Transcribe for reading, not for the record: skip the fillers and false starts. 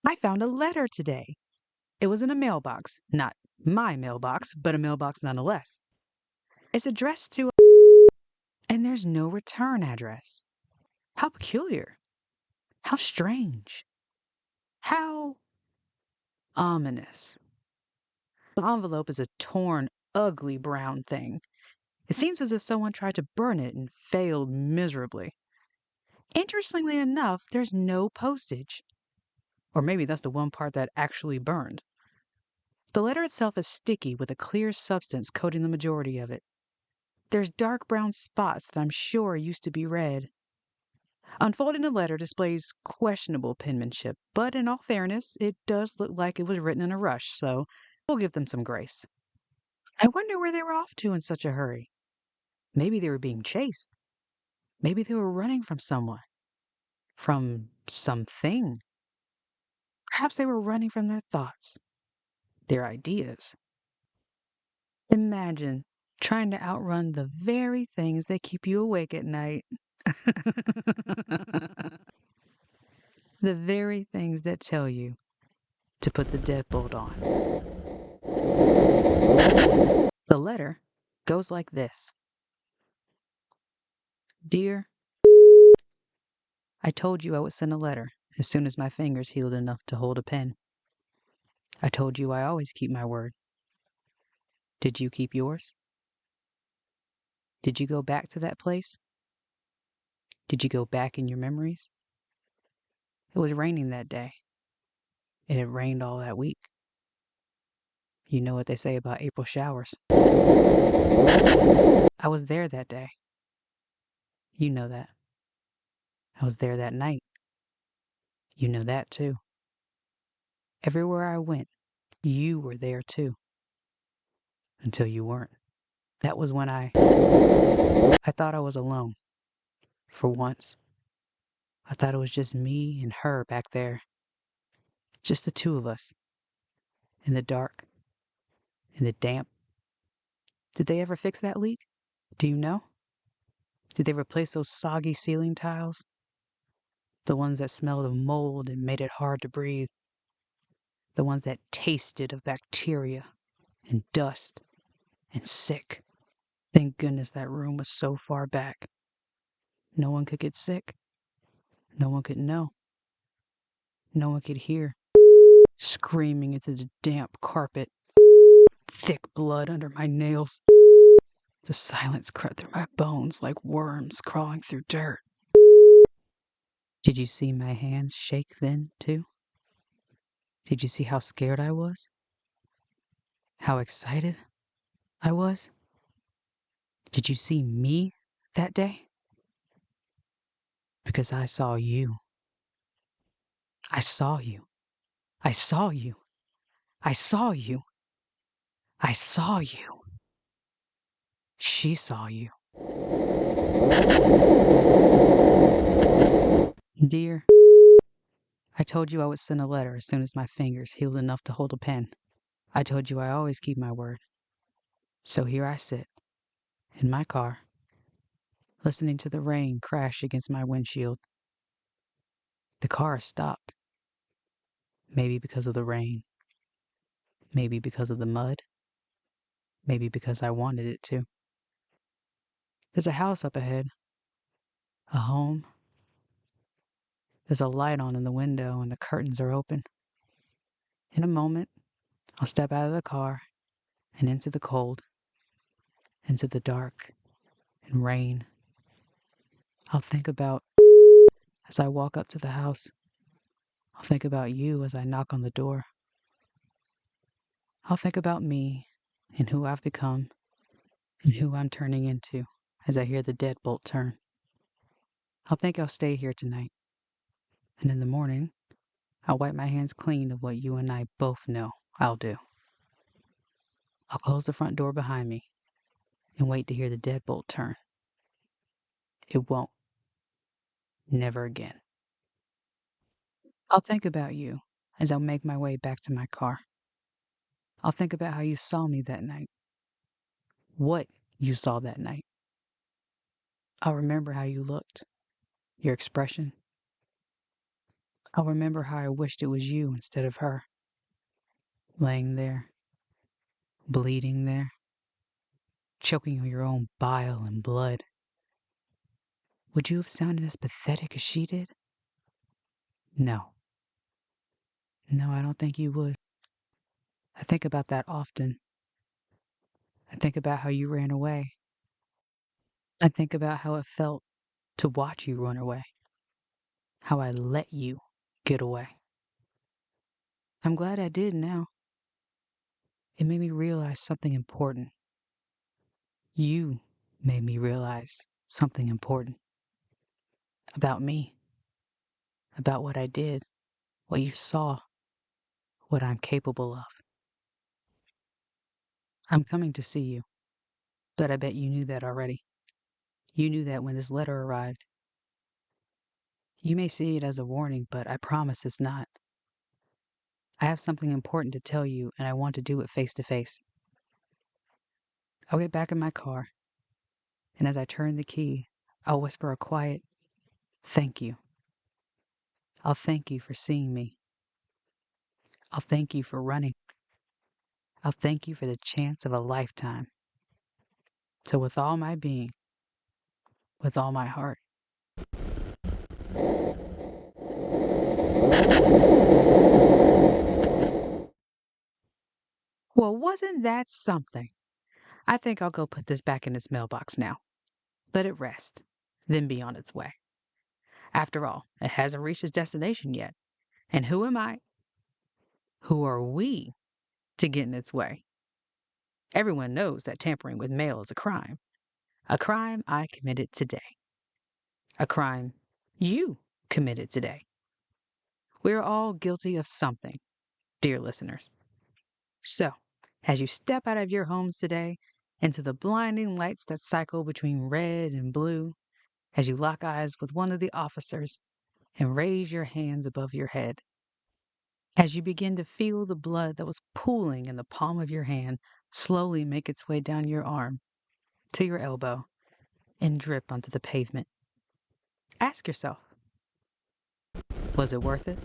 I found a letter today. It was in a mailbox. Not my mailbox, but a mailbox nonetheless. It's addressed to, and there's no return address. How peculiar. How strange. How ominous. The envelope is a torn, ugly brown thing. It seems as if someone tried to burn it and failed miserably. Interestingly enough, there's no postage. Or maybe that's the one part that actually burned. The letter itself is sticky with a clear substance coating the majority of it. There's dark brown spots that I'm sure used to be red. Unfolding the letter displays questionable penmanship, but in all fairness, it does look like it was written in a rush, so we'll give them some grace. I wonder where they were off to in such a hurry. Maybe they were being chased. Maybe they were running from someone. From something. Perhaps they were running from their thoughts, their ideas. Imagine trying to outrun the very things that keep you awake at night. The very things that tell you to put the deadbolt on. The letter goes like this. Dear, I told you I would send a letter as soon as my fingers healed enough to hold a pen. I told you I always keep my word. Did you keep yours? Did you go back to that place? Did you go back in your memories? It was raining that day. It had rained all that week. You know what they say about April showers. I was there that day. You know that. I was there that night. You know that too. Everywhere I went, you were there too. Until you weren't. That was when I thought I was alone. For once. I thought it was just me and her back there. Just the two of us. In the dark. In the damp. Did they ever fix that leak? Do you know? Did they replace those soggy ceiling tiles? The ones that smelled of mold and made it hard to breathe. The ones that tasted of bacteria and dust and sick. Thank goodness that room was so far back. No one could get sick. No one could know. No one could hear. Screaming into the damp carpet. Thick blood under my nails. The silence crept through my bones like worms crawling through dirt. Did you see my hands shake then, too? Did you see how scared I was? How excited I was? Did you see me that day? Because I saw you. I saw you. I saw you. I saw you. I saw you. She saw you. Dear, I told you I would send a letter as soon as my fingers healed enough to hold a pen. I told you I always keep my word. So here I sit, in my car, listening to the rain crash against my windshield. The car stopped. Maybe because of the rain. Maybe because of the mud. Maybe because I wanted it to. There's a house up ahead. A home. There's a light on in the window and the curtains are open. In a moment, I'll step out of the car and into the cold, into the dark and rain. I'll think about, as I walk up to the house, I'll think about you as I knock on the door. I'll think about me and who I've become and who I'm turning into as I hear the deadbolt turn. I'll think I'll stay here tonight. And in the morning, I'll wipe my hands clean of what you and I both know I'll do. I'll close the front door behind me and wait to hear the deadbolt turn. It won't. Never again. I'll think about you as I'll make my way back to my car. I'll think about how you saw me that night. What you saw that night. I'll remember how you looked. Your expression. I'll remember how I wished it was you instead of her. Laying there. Bleeding there. Choking on your own bile and blood. Would you have sounded as pathetic as she did? No. No, I don't think you would. I think about that often. I think about how you ran away. I think about how it felt to watch you run away. How I let you get away. I'm glad I did now. It made me realize something important. You made me realize something important. About me. About what I did. What you saw. What I'm capable of. I'm coming to see you. But I bet you knew that already. You knew that when this letter arrived. You may see it as a warning, but I promise it's not. I have something important to tell you, and I want to do it face to face. I'll get back in my car, and as I turn the key, I'll whisper a quiet, thank you. I'll thank you for seeing me. I'll thank you for running. I'll thank you for the chance of a lifetime. So with all my being, with all my heart. Well, wasn't that something? I think I'll go put this back in its mailbox now. Let it rest, then be on its way. After all, it hasn't reached its destination yet. And who am I? Who are we to get in its way? Everyone knows that tampering with mail is a crime. A crime I committed today. A crime you committed today. We're all guilty of something, dear listeners. So, as you step out of your homes today into the blinding lights that cycle between red and blue, as you lock eyes with one of the officers and raise your hands above your head, as you begin to feel the blood that was pooling in the palm of your hand slowly make its way down your arm to your elbow and drip onto the pavement, ask yourself, was it worth it?